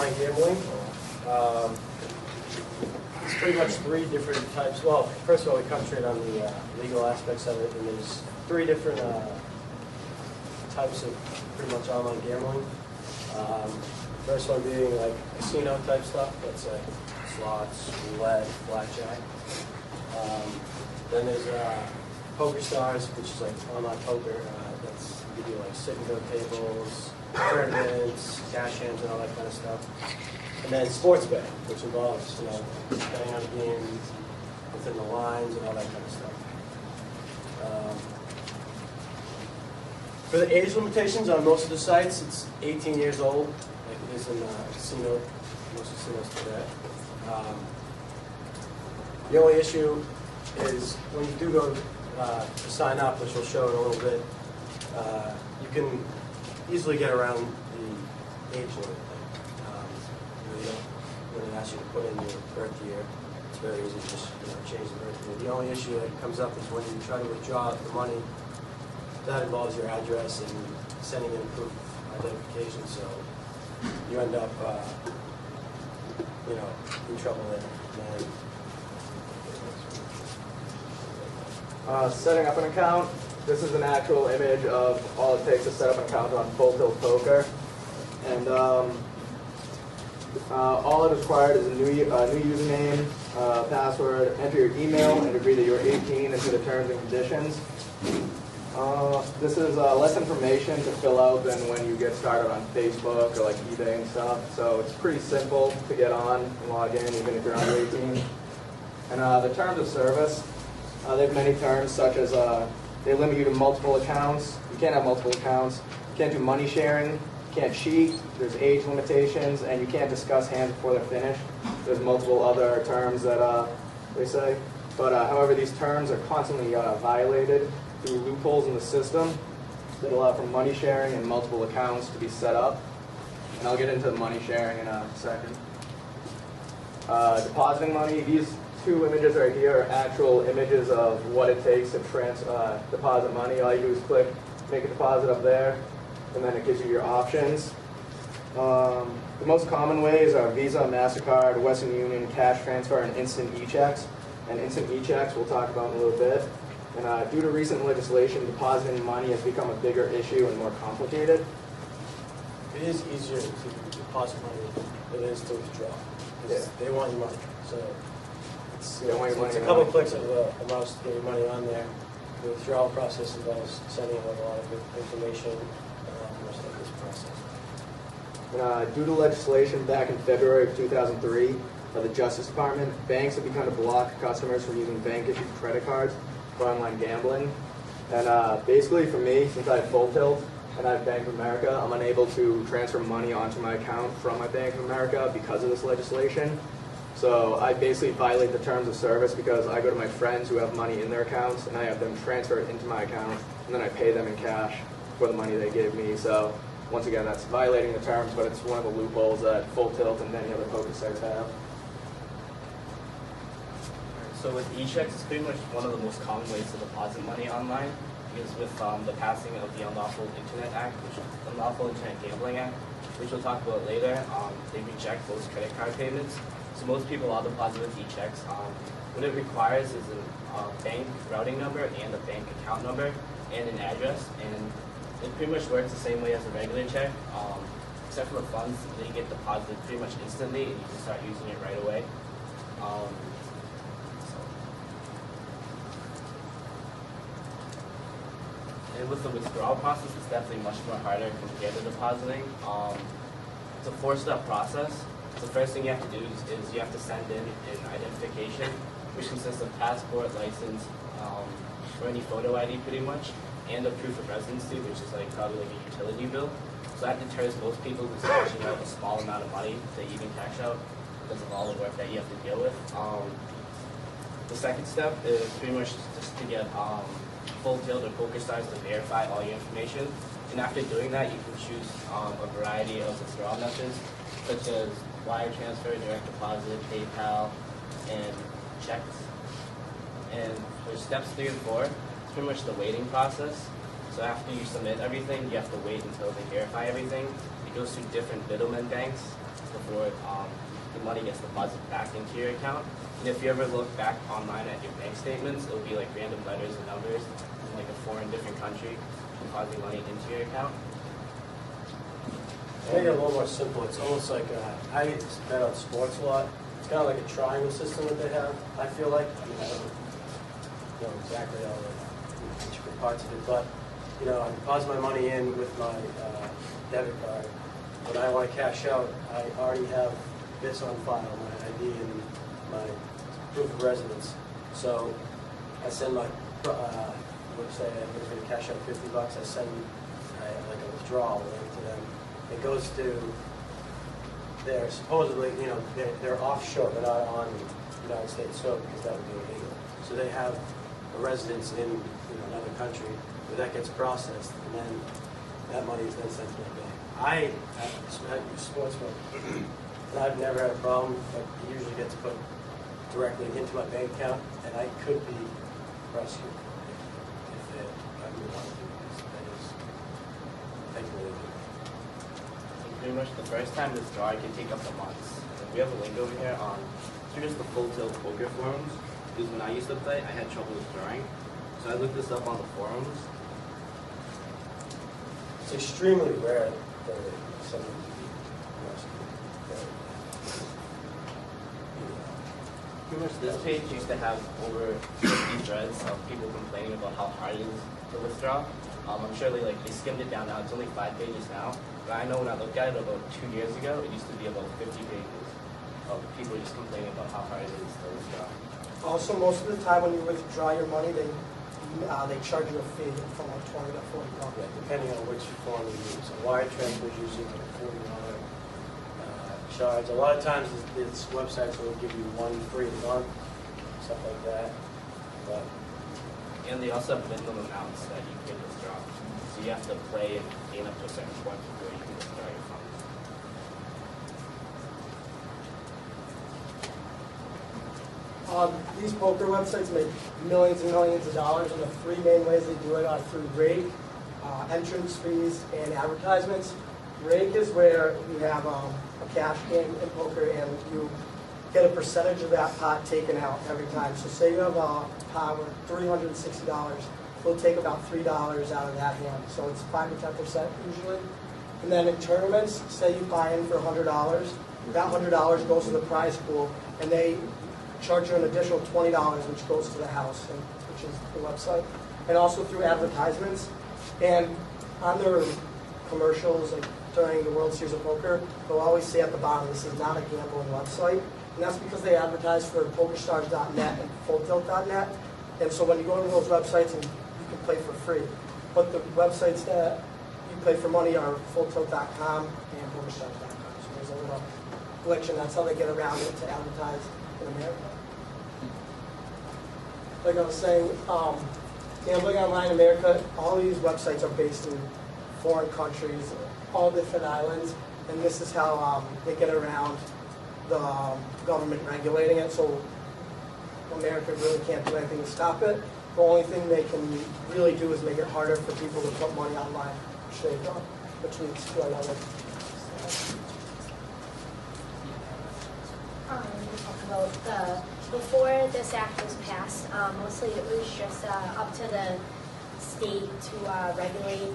Gambling. Um, it's pretty much three different types. Well, first of all, we concentrate on the legal aspects of it, and there's three different types of pretty much online gambling. First one being like casino type stuff. That's like slots, roulette, blackjack. Then there's Poker Stars, which is like online poker. That's you do like sit and go tables, tournaments, cash hands, and all that kind of stuff. And then sports betting, which involves betting on games within the lines and all that kind of stuff. For the age limitations on most of the sites, it's 18 years old, like it is in casino, most casinos today. The only issue is when you do go to sign up, which we'll show in a little bit, you can easily get around the age limit. When it asks you to put in your birth year, it's very easy to just change the birth year. The only issue that comes up is when you try to withdraw the money. That involves your address and sending in proof of identification, so you end up, in trouble there. Setting up an account. This is an actual image of all it takes to set up an account on Full Tilt Poker, and all it is required is a new username, password, enter your email, and agree that you're 18 into the terms and conditions. This is less information to fill out than when you get started on Facebook or like eBay and stuff. So it's pretty simple to get on and log in, even if you're under 18. And the terms of service, they have many terms, such as they limit you to multiple accounts. You can't have multiple accounts. You can't do money sharing. You can't cheat. There's age limitations, and you can't discuss hands before they're finished. There's multiple other terms that they say. But however, these terms are constantly violated through loopholes in the system that allow for money sharing and multiple accounts to be set up. And I'll get into the money sharing in a second. Depositing money, these two images right here are actual images of what it takes to deposit money. All you do is click make a deposit up there, and then it gives you your options. The most common ways are Visa, MasterCard, Western Union, cash transfer, and instant e-checks. And instant e-checks we'll talk about in a little bit. And due to recent legislation, depositing money has become a bigger issue and more complicated. It is easier to deposit money than it is to withdraw. Yeah. They want your money. So it's a couple of clicks of allows to get your money on there. The withdrawal process involves sending out a lot of information much like this process. Due to legislation back in February of 2003 by the Justice Department, banks have begun to block customers from using bank-issued credit cards for online gambling. And basically for me, since I have Full Tilt and I have Bank of America, I'm unable to transfer money onto my account from my Bank of America because of this legislation. So I basically violate the terms of service because I go to my friends who have money in their accounts and I have them transfer it into my account, and then I pay them in cash for the money they give me. So once again, that's violating the terms, but it's one of the loopholes that Full Tilt and many other poker sites have. So with e-checks, it's pretty much one of the most common ways to deposit money online, because with the passing of the Unlawful Internet Act, which is the Unlawful Internet Gambling Act, which we'll talk about later, they reject those credit card payments. So most people are deposit with e-checks. What it requires is a bank routing number and a bank account number and an address, and it pretty much works the same way as a regular check, except for the funds. They get deposited pretty much instantly, and you can start using it right away. And with the withdrawal process, it's definitely much more harder compared to depositing. It's a four-step process. The first thing you have to do is you have to send in an identification, which consists of passport, license, or any photo ID pretty much, and a proof of residency, which is probably like a utility bill. So that deters most people who's cashing out a small amount of money to even cash out because of all the work that you have to deal with. The second step is pretty much just to get Full Tilt or Poker Stars to verify all your information. And after doing that, you can choose a variety of withdrawal methods, such as wire transfer, direct deposit, PayPal, and checks. And for steps 3 and 4, it's pretty much the waiting process. So after you submit everything, you have to wait until they verify everything. It goes through different middlemen banks before the money gets deposited back into your account. And if you ever look back online at your bank statements, it'll be like random letters and numbers in like a foreign different country depositing money into your account. To make it a little more simple, it's almost like, I bet on sports a lot. It's kind of like a triangle system that they have, I feel like. I mean, I don't know exactly all the intricate parts of it, but, you know, I deposit my money in with my debit card. When I want to cash out, I already have this on file, my ID and my proof of residence. So I send my, let's say I was going to cash out $50, I send like a withdrawal link to them. It goes to, they're supposedly, you know, they're offshore, they're not on the United States soil because that would be illegal. So they have a residence in another country where that gets processed, and then that money is then sent to my bank. I use Sportsbook, and I've never had a problem, but it usually gets put directly into my bank account, and I could be prosecuted if I really want to do this. That is technically illegal. Pretty much the first time this drawing can take up to months. And we have a link over here on through just the Full Tilt Poker forums. Because when I used to play, I had trouble with drawing. So I looked this up on the forums. It's extremely rare for someone to be prosecuted. Pretty much this page used to have over 50 threads of people complaining about how hard it is to withdraw. I'm sure they skimmed it down now. It's only 5 pages now. But I know when I looked at it about 2 years ago, it used to be about 50 pages of people just complaining about how hard it is to withdraw. Also, most of the time when you withdraw your money, they charge you a fee from like $20 to $40. Yeah, depending on which form you use. A wire transfer is usually like a $40 charge. A lot of times it's websites will give you one free month, stuff like that. But And they also have minimum amounts that you can withdraw. So you have to play and gain up to a certain point before you can withdraw your funds. These poker websites make millions and millions of dollars, and the three main ways they do it are through rake, entrance fees, and advertisements. Rake is where you have a cash game in poker, and you get a percentage of that pot taken out every time. So say you have a pot worth $360, we'll take about $3 out of that hand. So it's 5 to 10% usually. And then in tournaments, say you buy in for $100, that $100 goes to the prize pool, and they charge you an additional $20, which goes to the house, which is the website. And also through advertisements. And on their commercials, like during the World Series of Poker, they'll always say at the bottom, this is not a gambling website. And that's because they advertise for PokerStars.net and FullTilt.net. And so when you go to those websites, and you can play for free. But the websites that you play for money are FullTilt.com and PokerStars.com. So there's a little glitch, and that's how they get around it to advertise in America. Like I was saying, gambling online in America, all these websites are based in foreign countries, all different islands, and this is how they get around the government regulating it. So America really can't do anything to stop it. The only thing they can really do is make it harder for people to put money online, which they've done, which leads to another. We'll talk about before this act was passed, mostly it was just up to the state to regulate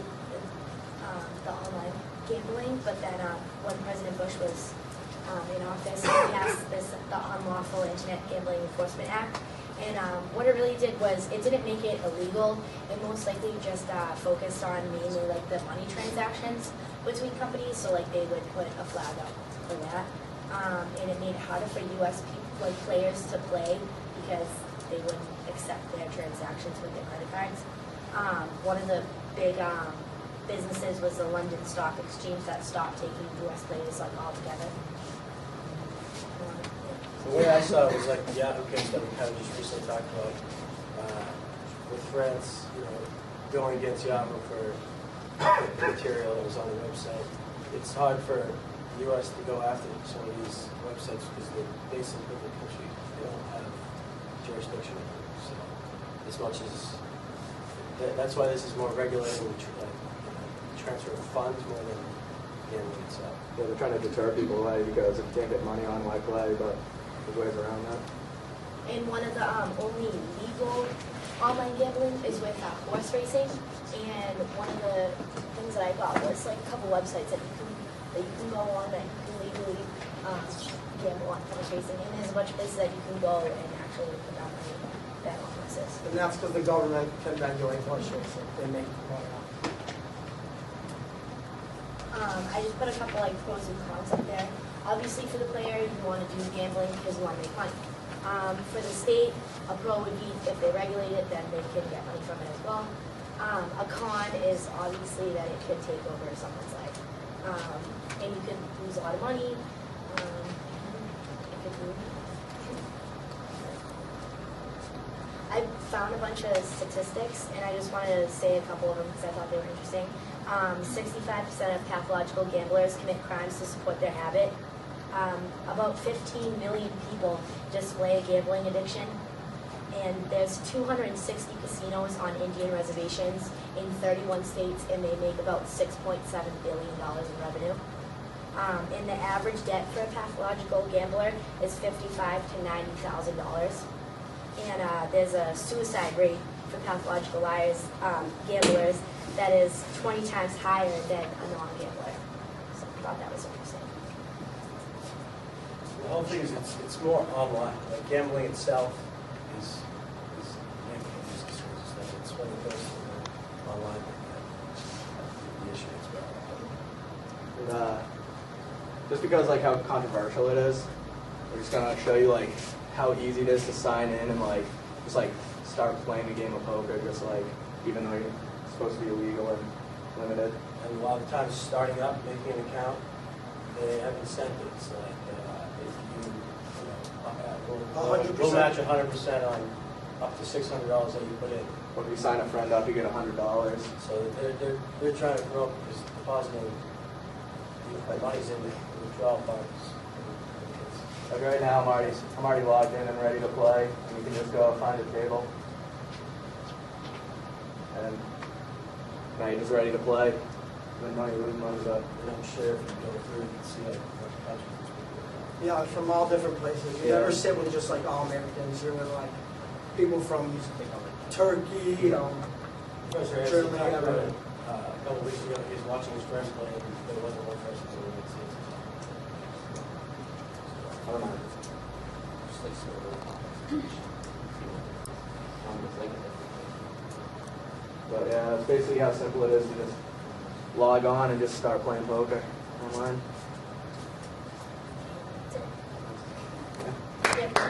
the online gambling, but then when President Bush was in office, he passed the Unlawful Internet Gambling Enforcement Act. And what it really did was it didn't make it illegal. It most likely just focused on mainly like the money transactions between companies. So like they would put a flag up for that, and it made it harder for U.S. players to play because they wouldn't accept their transactions with their credit cards. One of the big businesses was the London Stock Exchange that stopped taking U.S. players altogether. the way I saw it was like the Yahoo case that we kind of just recently talked about with France, going against Yahoo for material that was on the website. It's hard for the U.S. to go after some of these websites because they're based in different countries. They don't have jurisdiction. So as much as that's why this is more regulating transfer of funds more than gambling itself. Yeah, they're trying to deter people away because if you can't get money on, why play? But there's ways around that. And one of the only legal online gambling is with horse racing. And one of the things that I got was like a couple websites that you can go on that you can legally gamble on horse racing. And there's a bunch of places that you can go and actually put down money bet on horses. And that's because the government can regulate horse racing. They make money off. I just put a couple like pros and cons up there. Obviously for the player, you want to do gambling because you want to make money. For the state, a pro would be if they regulate it, then they can get money from it as well. A con is obviously that it could take over someone's life. And you could lose a lot of money. It could ruin. I found a bunch of statistics, and I just wanted to say a couple of them because I thought they were interesting. 65% of pathological gamblers commit crimes to support their habit. About 15 million people display a gambling addiction. And there's 260 casinos on Indian reservations in 31 states, and they make about $6.7 billion in revenue. And the average debt for a pathological gambler is $55,000 to $90,000. And there's a suicide rate for pathological gamblers that is 20 times higher than a non-gambler. So I thought that was interesting. The whole thing is it's more online. Like gambling itself is making business stuff. It's when it goes to the online the issue as well. And, just because like how controversial it is, we're just gonna show you like how easy it is to sign in and like just like start playing a game of poker, just like even though you're supposed to be illegal and limited. And a lot of times starting up, making an account, they have incentives like if we'll 100%. match 100% on up to $600 that you put in. When you sign a friend up, you get $100. So they're trying to grow because depositing money's in the withdrawal funds. Like right now, I'm already logged in and ready to play, and you can just go find a table, and now you're just ready to play. Win money, lose money, but And I'm sure if you go through, you can see like what countries people Yeah, from all different places. You Yeah. never sit with just like all Americans. You're with like people from Turkey, Professor Harris Germany, talked about everywhere. it a couple weeks ago. He was watching his friends play, and there wasn't one person who would see it. I don't know. Just like sort of But yeah, that's basically how simple it is to just log on and just start playing poker online.